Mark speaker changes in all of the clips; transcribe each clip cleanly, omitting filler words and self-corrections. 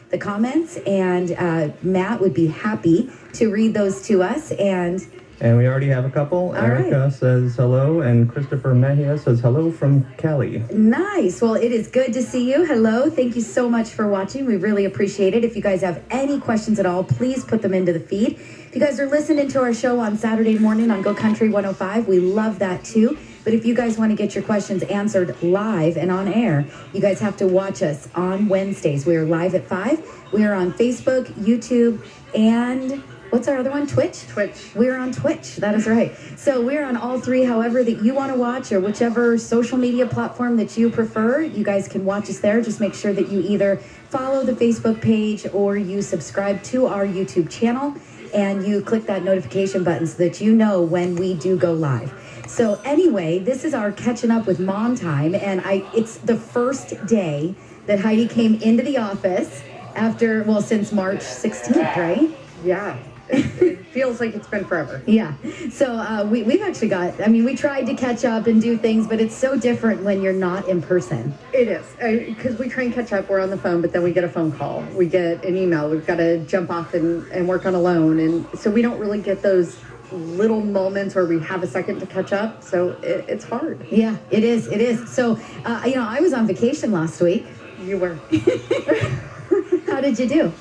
Speaker 1: the comments, and Matt would be happy to read those to us.
Speaker 2: And we already have a couple. Erica says hello, and Christopher Mejia says hello from Cali.
Speaker 1: Nice. Well, it is good to see you. Hello. Thank you so much for watching. We really appreciate it. If you guys have any questions at all, please put them into the feed. If you guys are listening to our show on Saturday morning on Go Country 105, we love that too. But if you guys want to get your questions answered live and on air, you guys have to watch us on Wednesdays. We are live at 5. We are on Facebook, YouTube, and... what's our other one? Twitch?
Speaker 3: Twitch.
Speaker 1: We're on Twitch. That is right. So we're on all three, however that you want to watch, or whichever social media platform that you prefer. You guys can watch us there. Just make sure that you either follow the Facebook page or you subscribe to our YouTube channel and you click that notification button so that you know when we do go live. So anyway, this is our catching up with mom time, and it's the first day that Heidi came into the office after, well, since March 16th, right?
Speaker 3: Yeah. It feels like it's been forever.
Speaker 1: Yeah. So we've actually got, I mean, we tried to catch up and do things, but it's so different when you're not in person.
Speaker 3: It is. Because we try and catch up. We're on the phone, but then we get a phone call. We get an email. We've got to jump off and work on a loan. And so we don't really get those little moments where we have a second to catch up. So it's hard.
Speaker 1: Yeah, it is. It is. So, I was on vacation last week.
Speaker 3: You were.
Speaker 1: How did you do?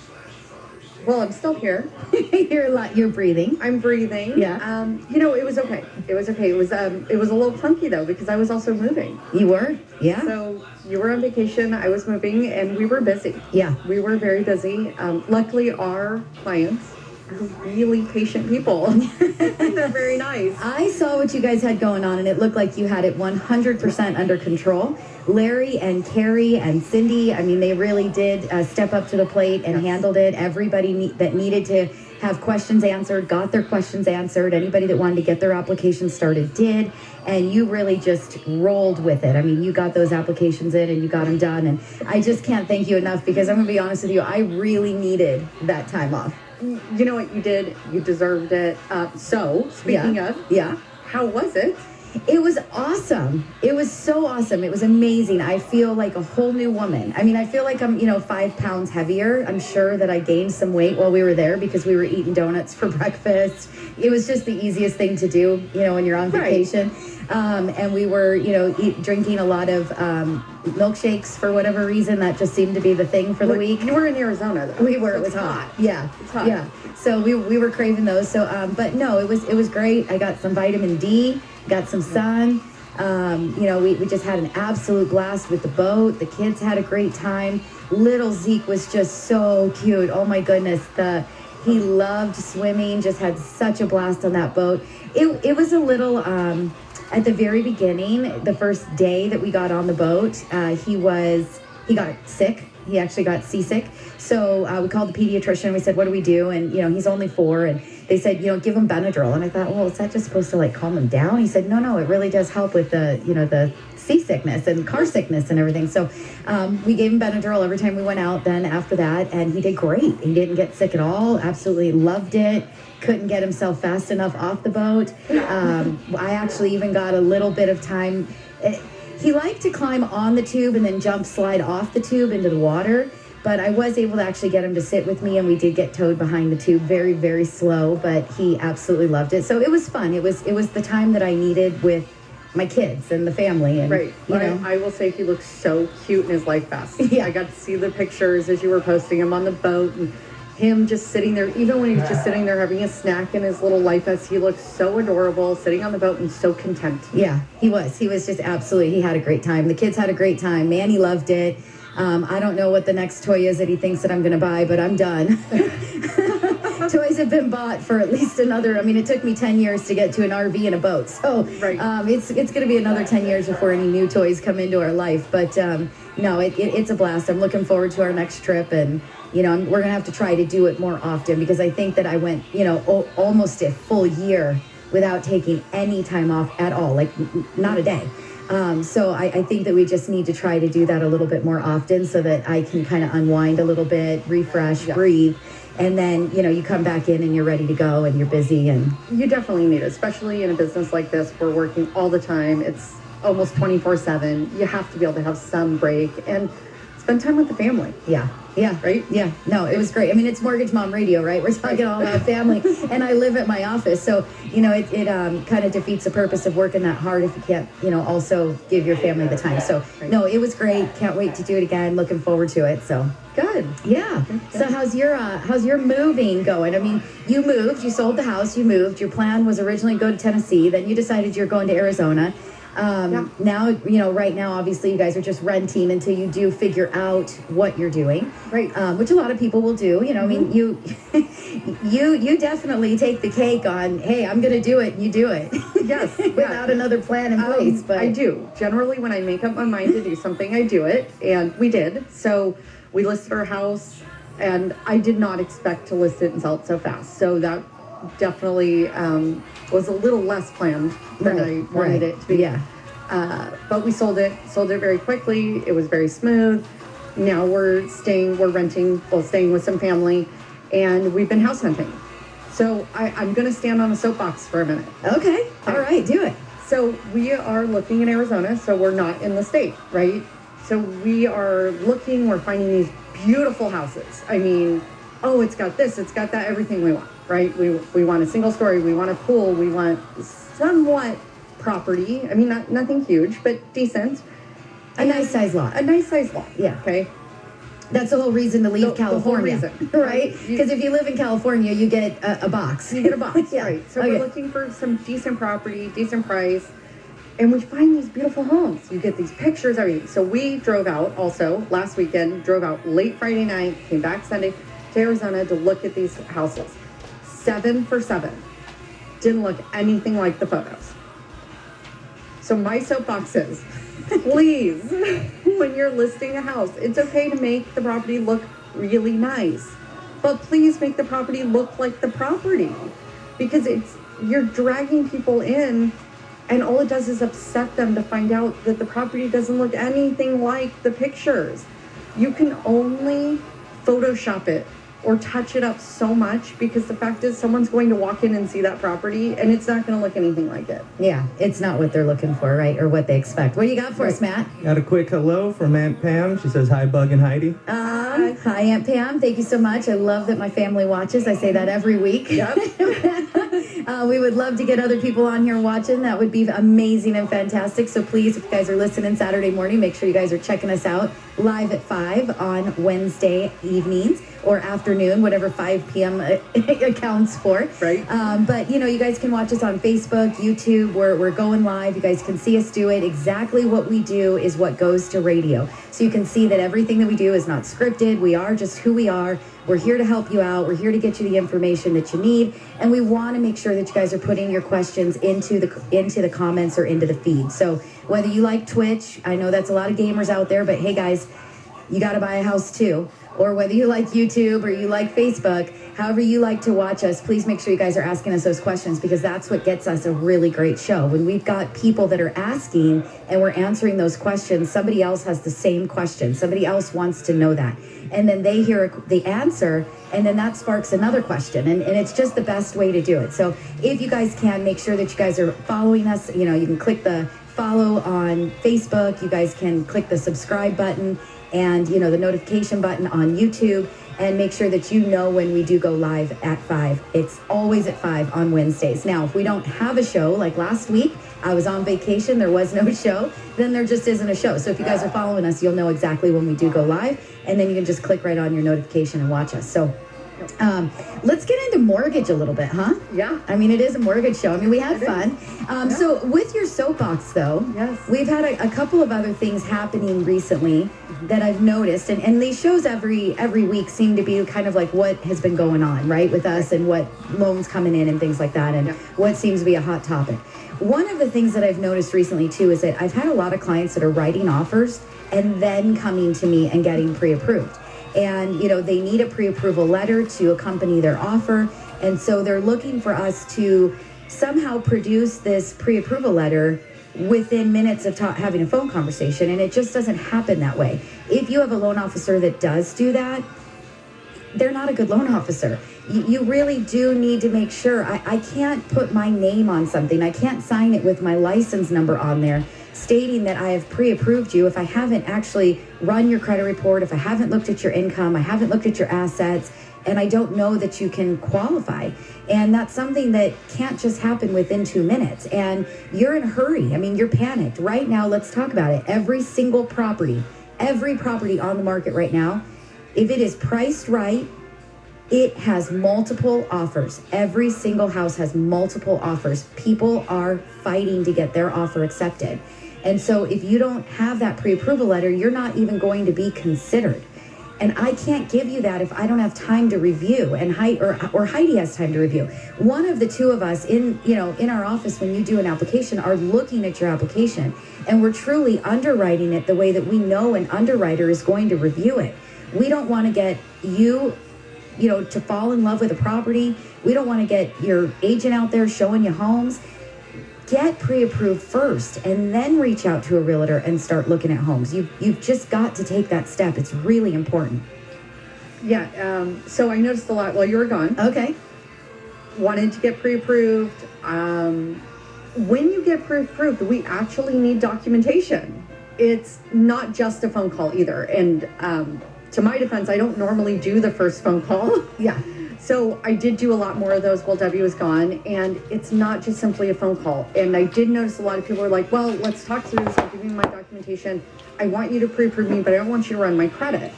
Speaker 3: Well, I'm still here.
Speaker 1: You're breathing.
Speaker 3: I'm breathing.
Speaker 1: Yeah.
Speaker 3: It was okay. It was okay. It was a little clunky though because I was also moving.
Speaker 1: You were? Yeah.
Speaker 3: So you were on vacation. I was moving, and we were busy.
Speaker 1: Yeah.
Speaker 3: We were very busy. Luckily, our clients are really patient people. They're very nice.
Speaker 1: I saw what you guys had going on, and it looked like you had it 100% under control. Larry and Carrie and Cindy, I mean, they really did step up to the plate and handled it. Everybody that needed to have questions answered got their questions answered. Anybody that wanted to get their application started did. And you really just rolled with it. I mean, you got those applications in and you got them done. And I just can't thank you enough, because I'm going to be honest with you, I really needed that time off.
Speaker 3: You know what you did? You deserved it. So, speaking of, how was it?
Speaker 1: It was awesome. It was so awesome. It was amazing. I feel like a whole new woman. I mean, I feel like I'm, 5 pounds heavier. I'm sure that I gained some weight while we were there because we were eating donuts for breakfast. It was just the easiest thing to do, when you're on vacation. And we were, drinking a lot of milkshakes for whatever reason. That just seemed to be the thing for the week.
Speaker 3: You were in Arizona, though.
Speaker 1: We were. It was hot. Yeah.
Speaker 3: It's hot.
Speaker 1: Yeah. So we were craving those. So, but no, it was great. I got some vitamin D, got some sun. We just had an absolute blast with the boat. The kids had a great time. Little Zeke was just so cute. Oh my goodness. He loved swimming, just had such a blast on that boat. It was a little, at the very beginning, the first day that we got on the boat, he got sick. He actually got seasick. So we called the pediatrician. We said, what do we do? And, he's only 4. And they said, give him Benadryl. And I thought, well, is that just supposed to calm him down? He said, no, it really does help with the seasickness and car sickness and everything. So we gave him Benadryl every time we went out then after that. And he did great. He didn't get sick at all. Absolutely loved it. Couldn't get himself fast enough off the boat. I actually even got a little bit of time. He liked to climb on the tube and then slide off the tube into the water. But I was able to actually get him to sit with me, and we did get towed behind the tube very, very slow, but he absolutely loved it. So it was fun. It was the time that I needed with my kids and the family. And,
Speaker 3: right. I will say he looks so cute in his life vest.
Speaker 1: Yeah.
Speaker 3: I got to see the pictures as you were posting him on the boat, and him just sitting there, even when he was just sitting there having a snack in his little life vest, he looked so adorable, sitting on the boat and so content.
Speaker 1: Yeah, he was. He was just absolutely, he had a great time. The kids had a great time. Manny loved it. I don't know what the next toy is that he thinks that I'm going to buy, but I'm done. Toys have been bought for at least another, it took me 10 years to get to an RV and a boat. So it's going to be another 10 years before any new toys come into our life. But no, it's a blast. I'm looking forward to our next trip. And, we're going to have to try to do it more often, because I think that I went, almost a full year without taking any time off at all, not a day. So I think that we just need to try to do that a little bit more often so that I can kind of unwind a little bit, refresh, breathe. And then, you come back in and you're ready to go and you're busy. And
Speaker 3: you definitely need it, especially in a business like this. We're working all the time. It's almost 24/7. You have to be able to have some break. And spend time with the family.
Speaker 1: Yeah. Yeah.
Speaker 3: Right?
Speaker 1: Yeah. No, it was great. I mean, it's Mortgage Mom Radio, right? We're talking all about family, and I live at my office. So, you know, it kind of defeats the purpose of working that hard if you can't, you know, also give your family the time. So, no, it was great. Can't wait to do it again. Looking forward to it. So,
Speaker 3: good.
Speaker 1: Yeah. So how's your moving going? I mean, you moved, you sold the house, you moved. Your plan was originally to go to Tennessee. Then you decided you're going to Arizona. Now, you know, right now, obviously, you guys are just renting until you do figure out what you're doing,
Speaker 3: right?
Speaker 1: Which a lot of people will do. You know, I mean, you definitely take the cake on. Hey, I'm going to do it. And you do it.
Speaker 3: Yes,
Speaker 1: without another plan in place. But
Speaker 3: I do generally when I make up my mind to do something, I do it, and we did. So we listed our house, and I did not expect to list it and sell it so fast. So that definitely was a little less planned than I wanted it to be.
Speaker 1: Yeah.
Speaker 3: But we sold it very quickly. It was very smooth. Now we're staying with some family, and we've been house hunting. So I'm going to stand on a soapbox for a minute.
Speaker 1: Okay. All right. Do it.
Speaker 3: So we are looking in Arizona, so we're not in the state, right? So we are looking, we're finding these beautiful houses. I mean, oh, it's got this, it's got that, everything we want, right? We want a single story, we want a pool, we want somewhat property. I mean, nothing huge, but decent.
Speaker 1: A nice size lot.
Speaker 3: A nice size lot.
Speaker 1: Yeah.
Speaker 3: Okay.
Speaker 1: That's the whole reason to leave California,
Speaker 3: the whole reason.
Speaker 1: right? Because if you live in California, you get a box.
Speaker 3: You get a box,
Speaker 1: yeah.
Speaker 3: Right? So we're looking for some decent property, decent price, and we find these beautiful homes. You get these pictures, everything. So we drove out also last weekend, drove out late Friday night, came back Sunday to Arizona to look at these houses. 7 for 7. Didn't look anything like the photos. So my soapbox is, please, when you're listing a house, it's okay to make the property look really nice, but please make the property look like the property, because you're dragging people in, and all it does is upset them to find out that the property doesn't look anything like the pictures. You can only Photoshop it or touch it up so much, because the fact is someone's going to walk in and see that property and it's not going to look anything like it.
Speaker 1: Yeah, it's not what they're looking for, right? Or what they expect. What do you got for us, Matt?
Speaker 2: Got a quick hello from Aunt Pam. She says, hi, Bug and Heidi.
Speaker 1: Hi, Aunt Pam. Thank you so much. I love that my family watches. I say that every week.
Speaker 3: Yep.
Speaker 1: We would love to get other people on here watching. That would be amazing and fantastic. So please, if you guys are listening Saturday morning, make sure you guys are checking us out live at 5 on Wednesday evenings or afternoon, whatever 5 p.m. accounts for.
Speaker 3: Right.
Speaker 1: But, you know, you guys can watch us on Facebook, YouTube. We're going live. You guys can see us do it. Exactly what we do is what goes to radio. So you can see that everything that we do is not scripted. We are just who we are. We're here to help you out. We're here to get you the information that you need. And we want to make sure that you guys are putting your questions into the comments or into the feed. So whether you like Twitch, I know that's a lot of gamers out there, but hey guys, you got to buy a house too. Or whether you like YouTube or you like Facebook, however you like to watch us, please make sure you guys are asking us those questions, because that's what gets us a really great show. When we've got people that are asking and we're answering those questions, somebody else has the same question. Somebody else wants to know that. And then they hear the answer, and then that sparks another question. And it's just the best way to do it. So if you guys can, make sure that you guys are following us. You know, you can click the follow on Facebook. You guys can click the subscribe button and, you know, the notification button on YouTube, and make sure that you know when we do go live at 5. It's always at 5 on Wednesdays. Now, if we don't have a show, like last week, I was on vacation, there was no show, then there just isn't a show. So if you guys are following us, you'll know exactly when we do go live, and then you can just click right on your notification and watch us. So let's get into mortgage a little bit, huh?
Speaker 3: Yeah.
Speaker 1: I mean, it is a mortgage show. I mean, we had fun. So with your soapbox, though,
Speaker 3: yes,
Speaker 1: we've had a couple of other things happening recently that I've noticed. And these shows every week seem to be kind of like what has been going on, right, with us and what loans coming in and things like that, and what seems to be a hot topic. One of the things that I've noticed recently, too, is that I've had a lot of clients that are writing offers and then coming to me and getting pre-approved. And, you know, they need a pre-approval letter to accompany their offer. And so they're looking for us to somehow produce this pre-approval letter within minutes of having a phone conversation. And it just doesn't happen that way. If you have a loan officer that does do that, they're not a good loan officer. You really do need to make sure. I can't put my name on something. I can't sign it with my license number on there. stating that I have pre-approved you, if I haven't actually run your credit report, if I haven't looked at your income, I haven't looked at your assets, and I don't know that you can qualify. And that's something that can't just happen within 2 minutes. And you're in a hurry. I mean, you're panicked. Right now, let's talk about it. Every property on the market right now, if it is priced right, it has multiple offers. Every single house has multiple offers. People are fighting to get their offer accepted. And so if you don't have that pre-approval letter, you're not even going to be considered. And I can't give you that if I don't have time to review, and Heidi has time to review. One of the two of us in our office, when you do an application, are looking at your application, and we're truly underwriting it the way that we know an underwriter is going to review it. We don't want to get you to fall in love with a property. We don't want to get your agent out there showing you homes. Get pre-approved first and then reach out to a realtor and start looking at homes. You've just got to take that step. It's really important.
Speaker 3: Yeah, so I noticed a lot while you were gone.
Speaker 1: Okay.
Speaker 3: Wanted to get pre-approved. When you get pre-approved, we actually need documentation. It's not just a phone call either. And to my defense, I don't normally do the first phone call.
Speaker 1: Yeah.
Speaker 3: So I did do a lot more of those while Debbie was gone, and it's not just simply a phone call. And I did notice a lot of people were like, well, let's talk through this. I'll give you my documentation. I want you to pre-approve me, but I don't want you to run my credit.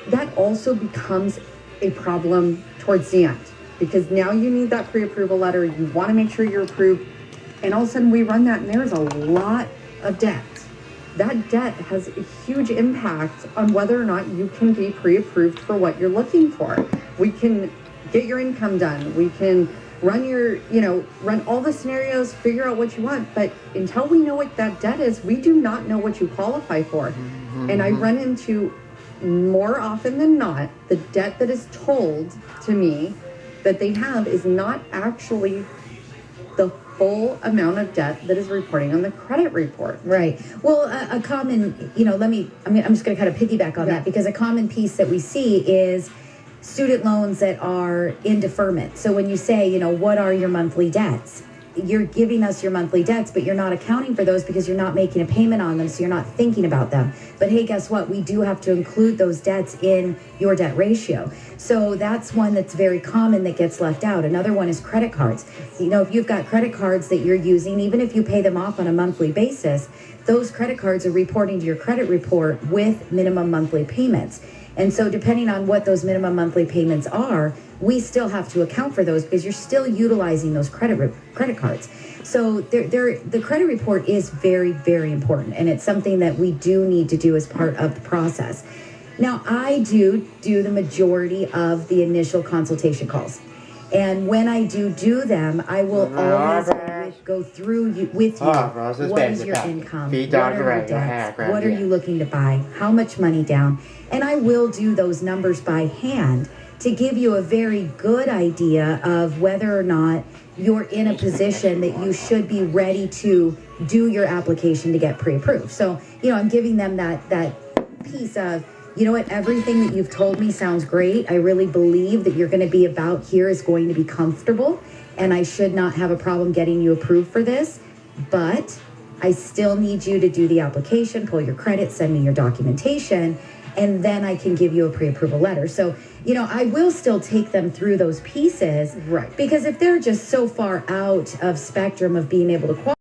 Speaker 3: That also becomes a problem towards the end, because now you need that pre-approval letter. You want to make sure you're approved. And all of a sudden we run that, and there's a lot of debt. That debt has a huge impact on whether or not you can be pre-approved for what you're looking for. We can get your income done. We can run run all the scenarios, figure out what you want. But until we know what that debt is, we do not know what you qualify for. Mm-hmm. And I run into, more often than not, the debt that is told to me that they have is not actually the full amount of debt that is reporting on the credit report.
Speaker 1: Right. Well, a common, I'm just going to kind of piggyback on that, because a common piece that we see is student loans that are in deferment. So when you say, what are your monthly debts? You're giving us your monthly debts, but you're not accounting for those because you're not making a payment on them, so you're not thinking about them. But hey, guess what? We do have to include those debts in your debt ratio. So that's one that's very common that gets left out. Another one is credit cards. If you've got credit cards that you're using, even if you pay them off on a monthly basis, those credit cards are reporting to your credit report with minimum monthly payments. And so depending on what those minimum monthly payments are, we still have to account for those because you're still utilizing those credit cards. So the credit report is very, very important, and it's something that we do need to do as part of the process. Now, I do the majority of the initial consultation calls. And when I do them, I will always go through with you. What is your income? What are your debts? What are you looking to buy? How much money down? And I will do those numbers by hand to give you a very good idea of whether or not you're in a position that you should be ready to do your application to get pre-approved. So, I'm giving them that piece of, everything that you've told me sounds great. I really believe that you're going to be about here is going to be comfortable, and I should not have a problem getting you approved for this. But I still need you to do the application, pull your credit, send me your documentation, and then I can give you a pre-approval letter. So, I will still take them through those pieces.
Speaker 3: Right.
Speaker 1: Because if they're just so far out of spectrum of being able to qualify,